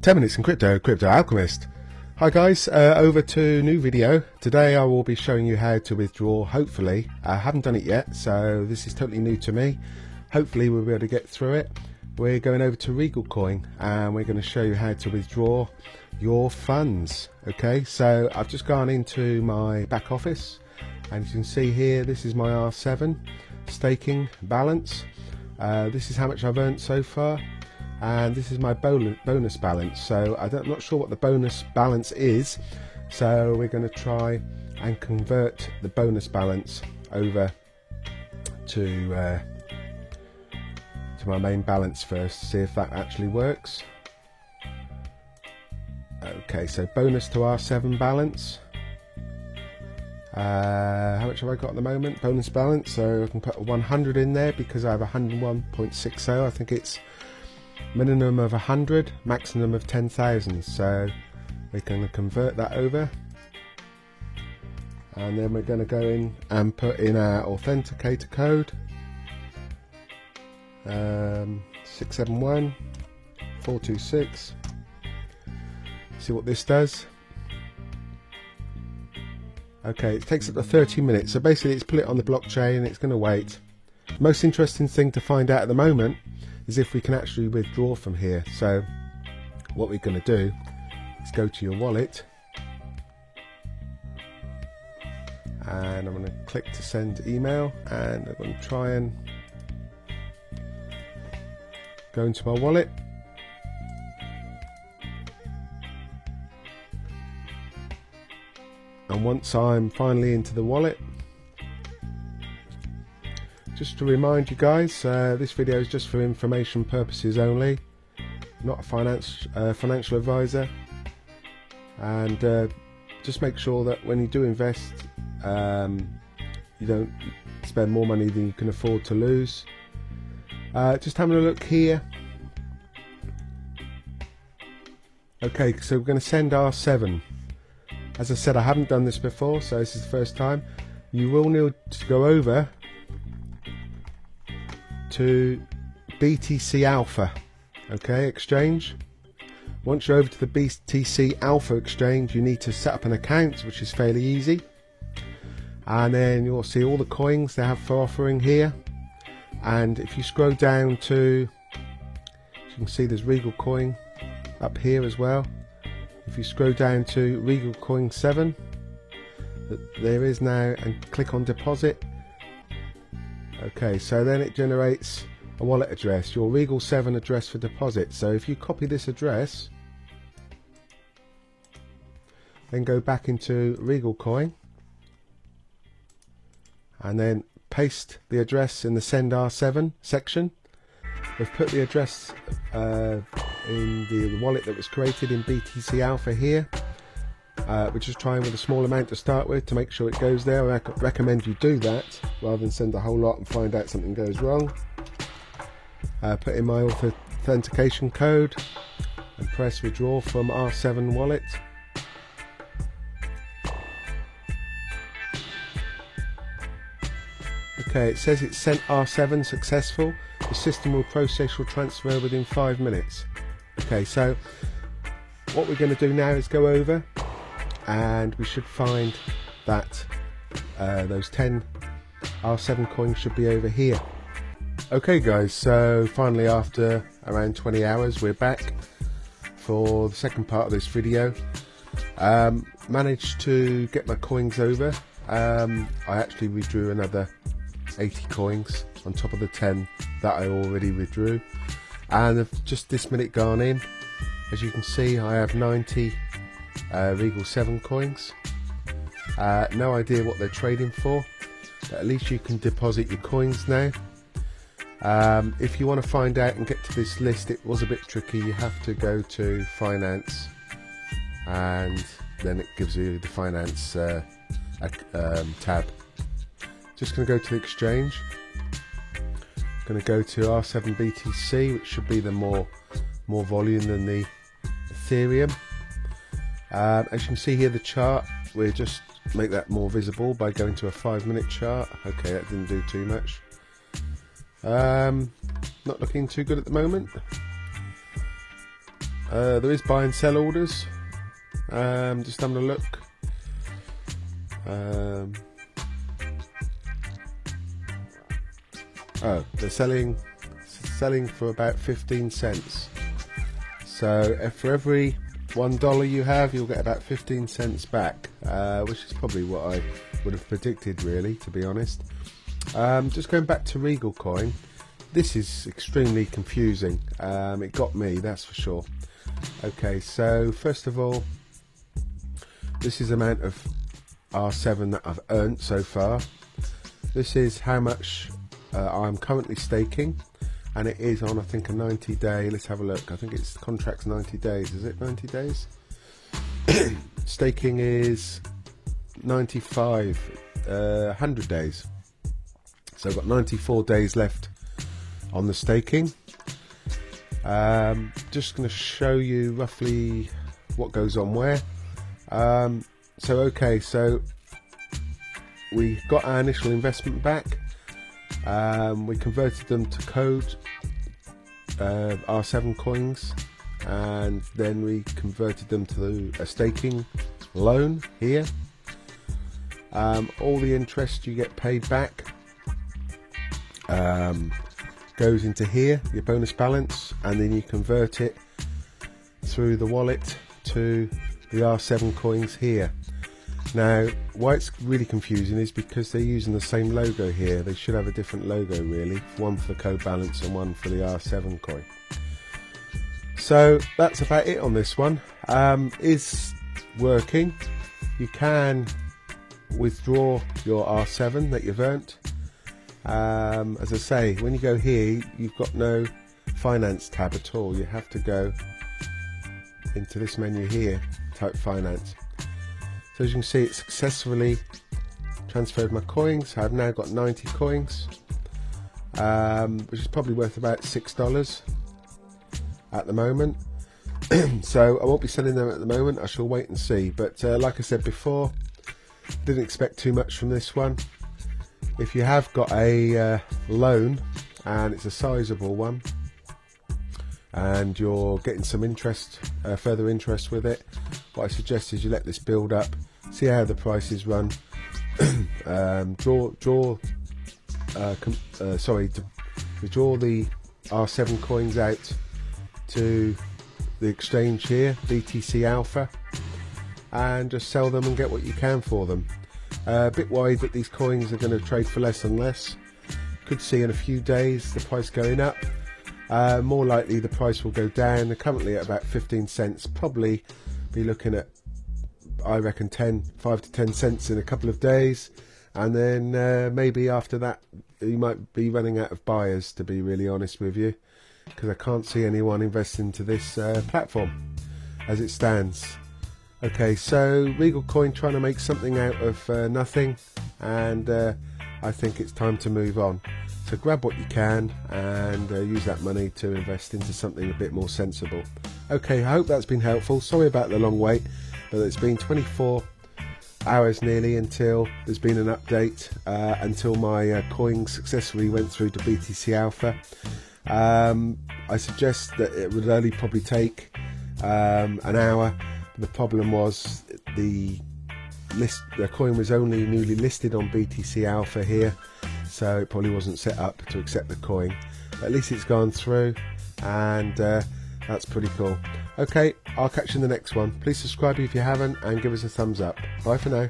10 minutes in crypto alchemist. Hi guys, over to new video. Today I will be showing you how to withdraw. Hopefully, I haven't done it yet, so this is totally new to me. Hopefully we'll be able to get through it. We're going over to Regal Coin and we're going to show you how to withdraw your funds. Okay, so I've just gone into my back office and you can see here, this is my R7 staking balance. This is how much I've earned so far, and this is my bonus balance. So I'm not sure what the bonus balance is, so we're going to try and convert the bonus balance over to my main balance first, see if that actually works. Okay, so bonus to R7 balance. How much have I got at the moment? Bonus balance, so I can put 100 in there because I have 101.60. I think it's minimum of 100, maximum of 10,000. So we're going to convert that over, and then we're going to go in and put in our authenticator code, 671426. See what this does. Okay, it takes up to 30 minutes, so basically it's put it on the blockchain and it's going to wait. The most interesting thing to find out at the moment is if we can actually withdraw from here. So what we're going to do is go to your wallet, and I'm going to click to send email, and I'm going to try and go into my wallet. And once I'm finally into the wallet, just to remind you guys, this video is just for information purposes only, not a financial advisor, and just make sure that when you do invest, you don't spend more money than you can afford to lose. Just having a look here. Okay, so we're going to send R7. As I said, I haven't done this before, so this is the first time. You will need to go over to BTC Alpha, okay, exchange. Once you're over to the BTC Alpha exchange, you need to set up an account, which is fairly easy. And then you'll see all the coins they have for offering here. And if you scroll down to, you can see there's Regal Coin up here as well. If you scroll down to Regal Coin 7, there is now, and click on deposit. Okay, so then it generates a wallet address, your Regal 7 address for deposit. So if you copy this address, then go back into Regal Coin, and then paste the address in the send R7 section. We've put the address in the wallet that was created in BTC Alpha here. We're just trying with a small amount to start with to make sure it goes there. I recommend you do that rather than send a whole lot and find out something goes wrong. Put in my authentication code and press withdraw from R7 wallet. Okay, it says it's sent R7 successful. The system will process your transfer within 5 minutes. Okay, so what we're going to do now is go over, and we should find that those 10 R7 coins should be over here. Okay guys, so finally after around 20 hours we're back for the second part of this video. Managed to get my coins over. I actually withdrew another 80 coins on top of the 10 that I already withdrew, and I've just this minute gone in. As you can see, I have 90 Regal 7 coins. No idea what they're trading for, but at least you can deposit your coins now. If you want to find out and get to this list, it was a bit tricky. You have to go to finance, and then it gives you the finance tab. Just going to go to the exchange. Going to go to R7 BTC, which should be the more volume than the Ethereum. As you can see here, the chart, we'll just make that more visible by going to a 5-minute chart. Okay, that didn't do too much. Not looking too good at the moment. There is buy and sell orders. Just having a look. Oh, they're selling for about 15 cents. So for every $1 you have, you'll get about 15 cents back, which is probably what I would have predicted, really, to be honest. Just going back to Regal Coin, this is extremely confusing. It got me, that's for sure. Okay, so first of all, this is the amount of R7 that I've earned so far. This is how much I'm currently staking, and it is on, I think, a 90-day. Let's have a look. I think it's contract's 90 days. Is it 90 days? Staking is 95, 100 days. So I've got 94 days left on the staking. Just going to show you roughly what goes on where. So we got our initial investment back. We converted them to code R7 coins, and then we converted them to a staking loan here. All the interest you get paid back goes into here, your bonus balance, and then you convert it through the wallet to the R7 coins here. Now, why it's really confusing is because they're using the same logo here. They should have a different logo, really, one for the code balance and one for the R7 coin. So that's about it on this one. Is working. You can withdraw your R7 that you've earned. As I say, when you go here, you've got no finance tab at all. You have to go into this menu here, type finance. So as you can see, it successfully transferred my coins. I've now got 90 coins, which is probably worth about $6 at the moment. So I won't be selling them at the moment. I shall wait and see. But like I said before, didn't expect too much from this one. If you have got a loan and it's a sizable one, and you're getting some interest, further interest with it, what I suggest is you let this build up, see how the prices run, withdraw the R7 coins out to the exchange here, BTC Alpha, and just sell them and get what you can for them. A bit worried that these coins are going to trade for less and less. Could see in a few days the price going up. More likely the price will go down. They're currently at about 15 cents. Probably be looking at, I reckon, 5 to 10 cents in a couple of days, and then maybe after that you might be running out of buyers, to be really honest with you, because I can't see anyone investing into this platform as it stands. Okay, so Regal Coin trying to make something out of nothing, and I think it's time to move on. So grab what you can and use that money to invest into something a bit more sensible. Okay, I hope that's been helpful. Sorry about the long wait, but it's been 24 hours nearly until there's been an update, until my coin successfully went through to BTC Alpha. I suggest that it would only probably take an hour. The problem was the coin was only newly listed on BTC Alpha here, so it probably wasn't set up to accept the coin. At least it's gone through, and that's pretty cool. Okay, I'll catch you in the next one. Please subscribe if you haven't, and give us a thumbs up. Bye for now.